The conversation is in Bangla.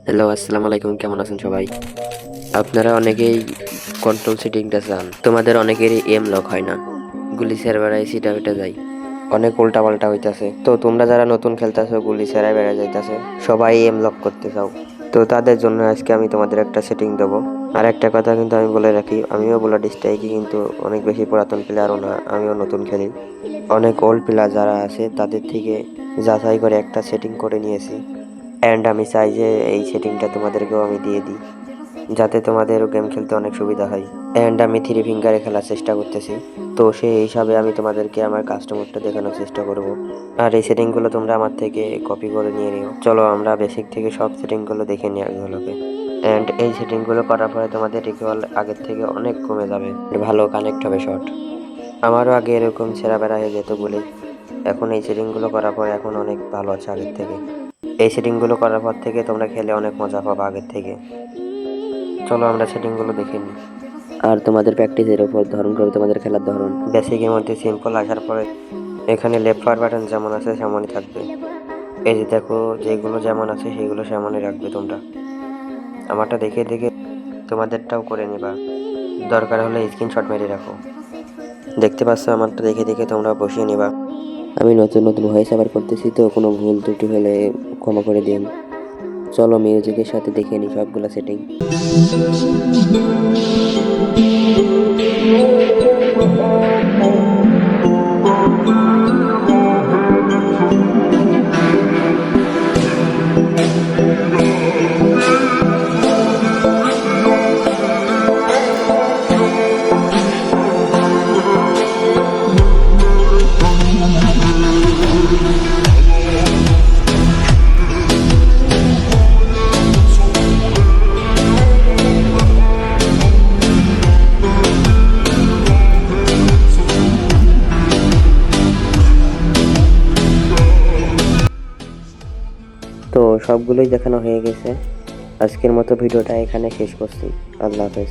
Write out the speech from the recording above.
হ্যালো, আসসালামু আলাইকুম। কেমন আছেন সবাই? আপনারা অনেকেই কন্ট্রোল সেটিংটা চান। তোমাদের অনেকেরই এম লক হয় না, গুলি সেরবারাই সিটা ফেটে যায়, অনেক উল্টা পাল্টা হইতাছে। তো তোমরা যারা নতুন খেলতেছো, গুলি সেরাই বেড়ে যাইতাছে, সবাই এম লক করতে চাও, তো তাদের জন্য আজকে আমি তোমাদের একটা সেটিং দেবো। আর একটা কথা কিন্তু আমি বলে রাখি, আমিও ব্লাড স্ট্রাইকে কিন্তু অনেক বেশি পুরাতন প্লেয়ারও না, আমিও নতুন খেলি। অনেক ওল্ড প্লেয়ার যারা আছে তাদের থেকে যাচাই করে একটা সেটিং করে নিয়েছি। অ্যান্ড আমি চাই যে এই সেটিংটা তোমাদেরকেও আমি দিয়ে দিই, যাতে তোমাদেরও গেম খেলতে অনেক সুবিধা হয়। অ্যান্ড আমি থ্রি ফিঙ্গারে খেলার চেষ্টা করতেছি, তো সেই হিসাবে আমি তোমাদেরকে আমার কাস্টমারটা দেখানোর চেষ্টা করব। আর এই সেটিংগুলো তোমরা আমার থেকে কপি করে নিয়ে নিও। চলো আমরা বেসিক থেকে সব সেটিংগুলো দেখে নিই একগুলোকে। অ্যান্ড এই সেটিংগুলো করার পরে তোমাদের রিকল আগের থেকে অনেক কমে যাবে, ভালো কানেক্ট হবে শট। আমারও আগে এরকম ছেঁড়া বেড়া হয়ে যেত বলে, এখন এই সেটিংগুলো করার পরে এখন অনেক ভালো আছে আগের থেকে। এই সেটিংগুলো করার পর থেকে তোমরা খেলে অনেক মজা পাবে আগের থেকে। চলো আমরা সেটিংগুলো দেখে নিই। আর তোমাদের প্র্যাকটিসের উপর ধরন করবে তোমাদের খেলার ধরন। বেসিকের মধ্যে সিম্পল আসার পরে এখানে লেফট পাওয়ার বাটন যেমন আছে সেমনই থাকবে। এই যে দেখো, যেগুলো যেমন আছে সেগুলো সেমনই রাখবে তোমরা। আমারটা দেখে দেখে তোমাদেরটাও করে নিবা, দরকার হলে স্ক্রিনশট মেরে রাখো। দেখতে পাচ্ছ, আমারটা দেখে দেখে তোমরা বসিয়ে নিবা। আমি নতুন নতুন ভয়েস আবার করতেছি, তো কোনো ভুল ত্রুটি হলে ক্ষমা করে দিন। চলো মিউজিকের সাথে দেখে নিই সবগুলা সেটিং। তো সবগুলোই দেখানো হয়ে গেছে। আজকের মতো ভিডিওটা এখানে শেষ করছি। আল্লাহ হাফেজ।